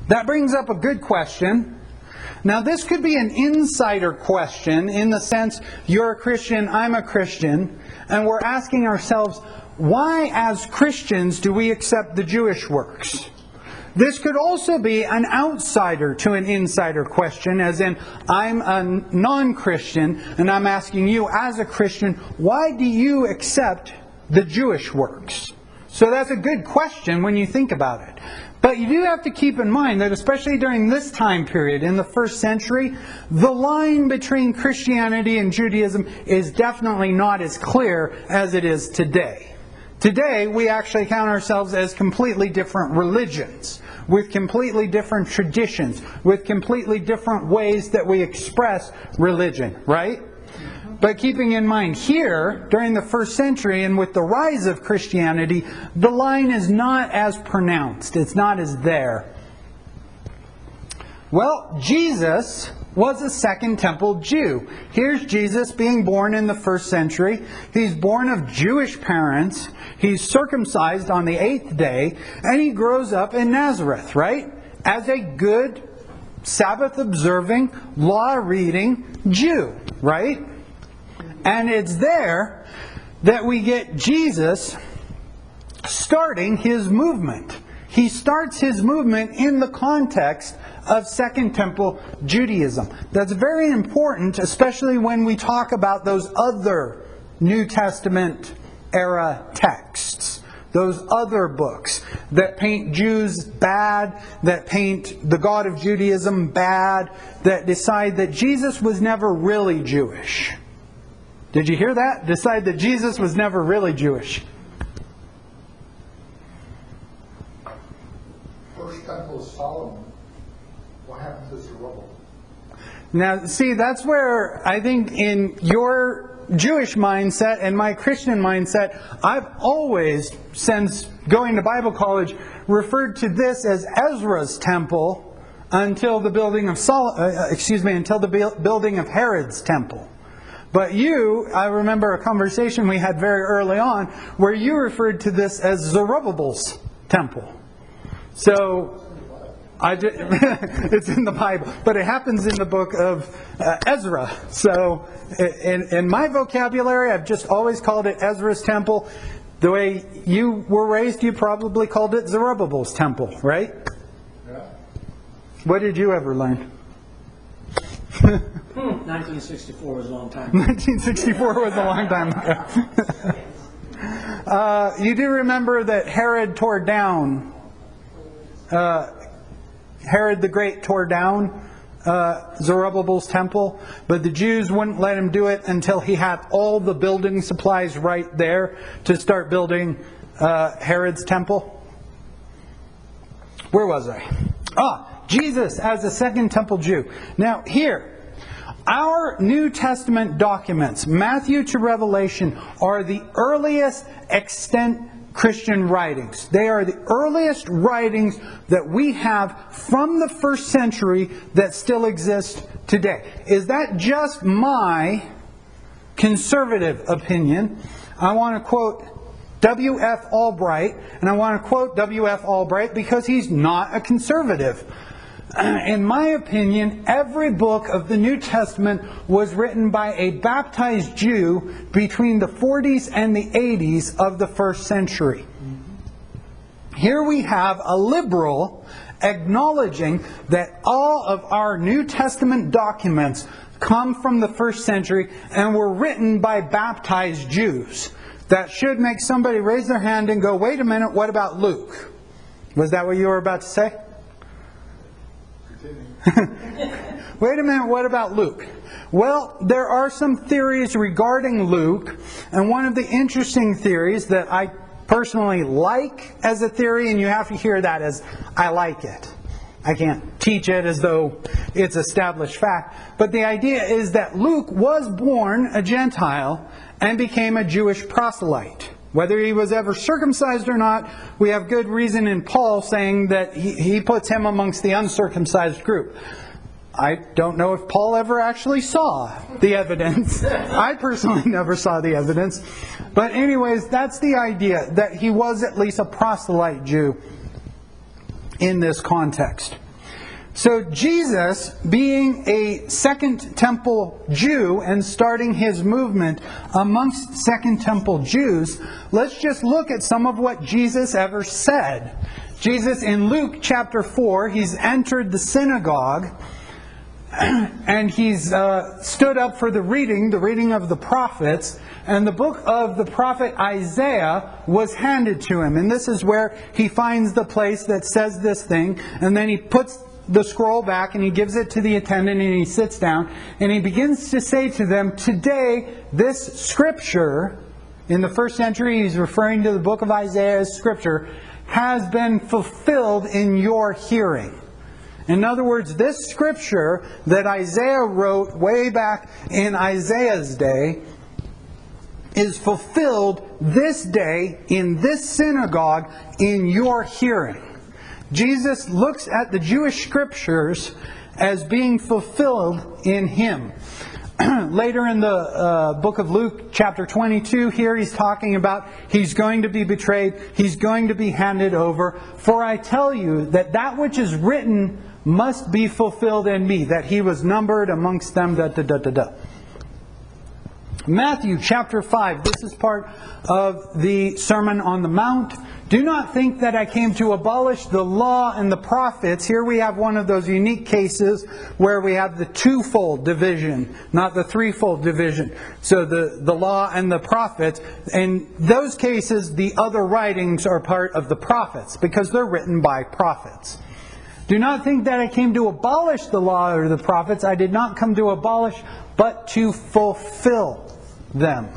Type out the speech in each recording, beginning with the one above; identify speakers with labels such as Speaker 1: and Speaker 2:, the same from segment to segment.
Speaker 1: That brings up a good question. Now, this could be an insider question in the sense, you're a Christian, I'm a Christian, and we're asking ourselves, why as Christians do we accept the Jewish works? This could also be an outsider to an insider question, as in, I'm a non-Christian, and I'm asking you as a Christian, why do you accept the Jewish works? So that's a good question when you think about it. But you do have to keep in mind that especially during this time period, in the first century, the line between Christianity and Judaism is definitely not as clear as it is today. Today, we actually count ourselves as completely different religions, with completely different traditions, with completely different ways that we express religion, right? But keeping in mind here, during the first century and with the rise of Christianity, the line is not as pronounced. It's not as there. Well, Jesus was a Second Temple Jew. Here's Jesus being born in the first century. He's born of Jewish parents. He's circumcised on the 8th day. And he grows up in Nazareth, right? As a good, Sabbath-observing, law-reading Jew, right? And it's there that we get Jesus starting his movement. He starts his movement in the context of Second Temple Judaism. That's very important, especially when we talk about those other New Testament era texts. Those other books that paint Jews bad, that paint the God of Judaism bad, that decide that Jesus was never really Jewish. Did you hear that? Decide that Jesus was never really Jewish.
Speaker 2: First Temple of Solomon. What happened to Zerubbabel?
Speaker 1: Now, see, that's where I think in your Jewish mindset and my Christian mindset, I've always, since going to Bible college, referred to this as Ezra's temple until the building of building of Herod's temple. But I remember a conversation we had very early on where you referred to this as Zerubbabel's temple. So, it's in the Bible, but it happens in the book of Ezra. So, in my vocabulary, I've just always called it Ezra's temple. The way you were raised, you probably called it Zerubbabel's temple, right?
Speaker 2: Yeah.
Speaker 1: What did you ever learn?
Speaker 3: 1964 was a long time ago.
Speaker 1: 1964 was a long time ago. You do remember that Herod tore down, Herod the Great tore down Zerubbabel's temple, but the Jews wouldn't let him do it until he had all the building supplies right there to start building Herod's temple. Where was I? Jesus as a Second Temple Jew. Now here, our New Testament documents, Matthew to Revelation, are the earliest extant Christian writings. They are the earliest writings that we have from the first century that still exist today. Is that just my conservative opinion? I want to quote W.F. Albright, and I want to quote W.F. Albright because he's not a conservative. In my opinion, every book of the New Testament was written by a baptized Jew between the 40s and the 80s of the first century. Here we have a liberal acknowledging that all of our New Testament documents come from the first century and were written by baptized Jews. That should make somebody raise their hand and go, wait a minute, what about Luke? Was that what you were about to say? Wait a minute, what about Luke? Well, there are some theories regarding Luke, and one of the interesting theories that I personally like as a theory, and you have to hear that as I like it. I can't teach it as though it's established fact, but the idea is that Luke was born a Gentile and became a Jewish proselyte. Whether he was ever circumcised or not, we have good reason in Paul saying that he puts him amongst the uncircumcised group. I don't know if Paul ever actually saw the evidence. I personally never saw the evidence. But anyways, that's the idea, that he was at least a proselyte Jew in this context. So Jesus, being a Second Temple Jew and starting his movement amongst Second Temple Jews, let's just look at some of what Jesus ever said. Jesus in Luke chapter 4, he's entered the synagogue and he's stood up for the reading of the prophets, and the book of the prophet Isaiah was handed to him. And this is where he finds the place that says this thing, and then he puts the scroll back and he gives it to the attendant and he sits down and he begins to say to them, today this scripture, in the first century he's referring to the book of Isaiah as scripture, has been fulfilled in your hearing. In other words, this scripture that Isaiah wrote way back in Isaiah's day is fulfilled this day in this synagogue in your hearing. Jesus looks at the Jewish scriptures as being fulfilled in him. Later in the book of Luke, chapter 22, here he's talking about he's going to be betrayed, he's going to be handed over. For I tell you that which is written must be fulfilled in me, that he was numbered amongst them, Matthew chapter 5, this is part of the Sermon on the Mount. Do not think that I came to abolish the law and the prophets. Here we have one of those unique cases where we have the twofold division, not the threefold division. So the law and the prophets. In those cases, the other writings are part of the prophets because they're written by prophets. Do not think that I came to abolish the law or the prophets. I did not come to abolish, but to fulfill them.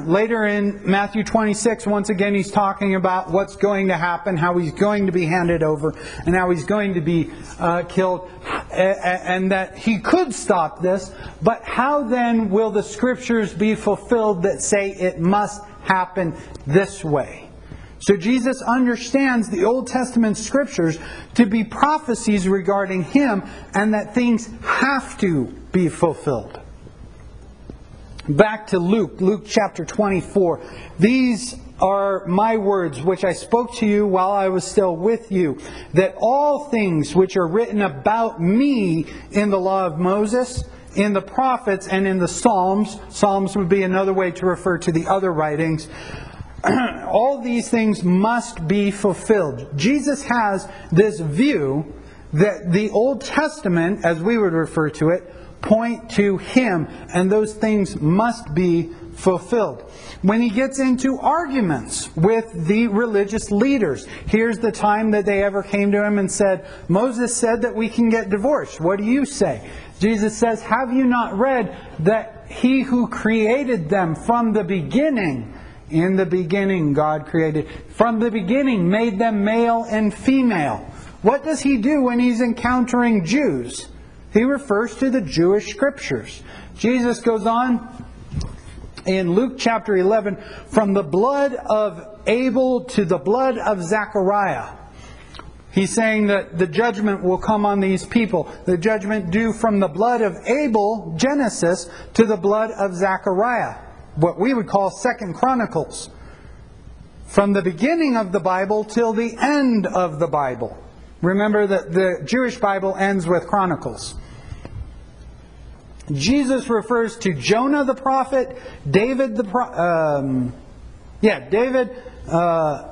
Speaker 1: Later in Matthew 26, once again, he's talking about what's going to happen, how he's going to be handed over, and how he's going to be killed, and that he could stop this, but how then will the scriptures be fulfilled that say it must happen this way? So Jesus understands the Old Testament scriptures to be prophecies regarding him, and that things have to be fulfilled. Back to Luke chapter 24. These are my words which I spoke to you while I was still with you, that all things which are written about me in the law of Moses, in the prophets, and in the Psalms, Psalms would be another way to refer to the other writings, all these things must be fulfilled. Jesus has this view that the Old Testament, as we would refer to it, point to him, and those things must be fulfilled. When he gets into arguments with the religious leaders, here's the time that they ever came to him and said, Moses said that we can get divorced. What do you say? Jesus says, have you not read that he who created them from the beginning, in the beginning God created, from the beginning made them male and female? What does he do when he's encountering Jews? He refers to the Jewish scriptures. Jesus goes on in Luke chapter 11, from the blood of Abel to the blood of Zechariah. He's saying that the judgment will come on these people. The judgment due from the blood of Abel, Genesis, to the blood of Zechariah. What we would call 2 Chronicles. From the beginning of the Bible till the end of the Bible. Remember that the Jewish Bible ends with Chronicles. Jesus refers to Jonah the prophet, David,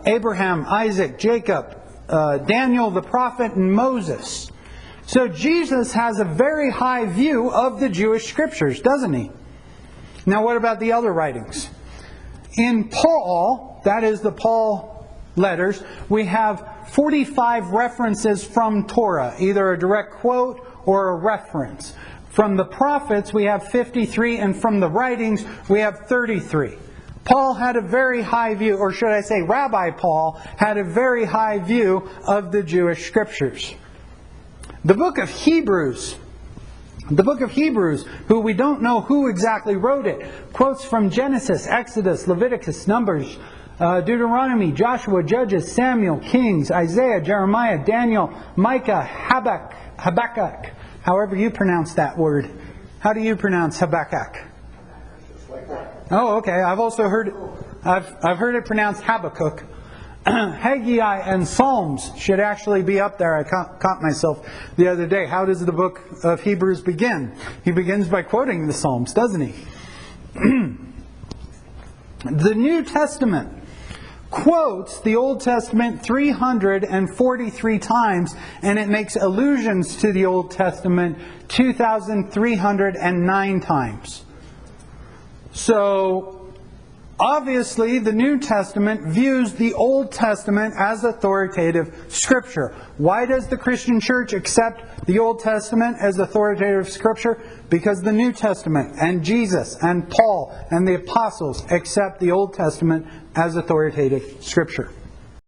Speaker 1: Abraham, Isaac, Jacob, Daniel the prophet, and Moses. So Jesus has a very high view of the Jewish scriptures, doesn't he? Now what about the other writings? In Paul, that is the Paul letters, we have 45 references from Torah, either a direct quote or a reference. From the prophets we have 53, and from the writings we have 33. Paul had a very high view, or should I say Rabbi Paul had a very high view of the Jewish scriptures. The book of Hebrews, who we don't know who exactly wrote it, quotes from Genesis, Exodus, Leviticus, Numbers, Deuteronomy, Joshua, Judges, Samuel, Kings, Isaiah, Jeremiah, Daniel, Micah, Habakkuk, however you pronounce that word. How do you pronounce Habakkuk? Oh, okay. I've also heard I've heard it pronounced Habakkuk. Haggai and Psalms should actually be up there. I caught myself the other day. How does the book of Hebrews begin? He begins by quoting the Psalms, doesn't he? The New Testament quotes the Old Testament 343 times, and it makes allusions to the Old Testament 2,309 times. So, obviously, the New Testament views the Old Testament as authoritative Scripture. Why does the Christian Church accept the Old Testament as authoritative Scripture? Because the New Testament and Jesus and Paul and the apostles accept the Old Testament as authoritative Scripture.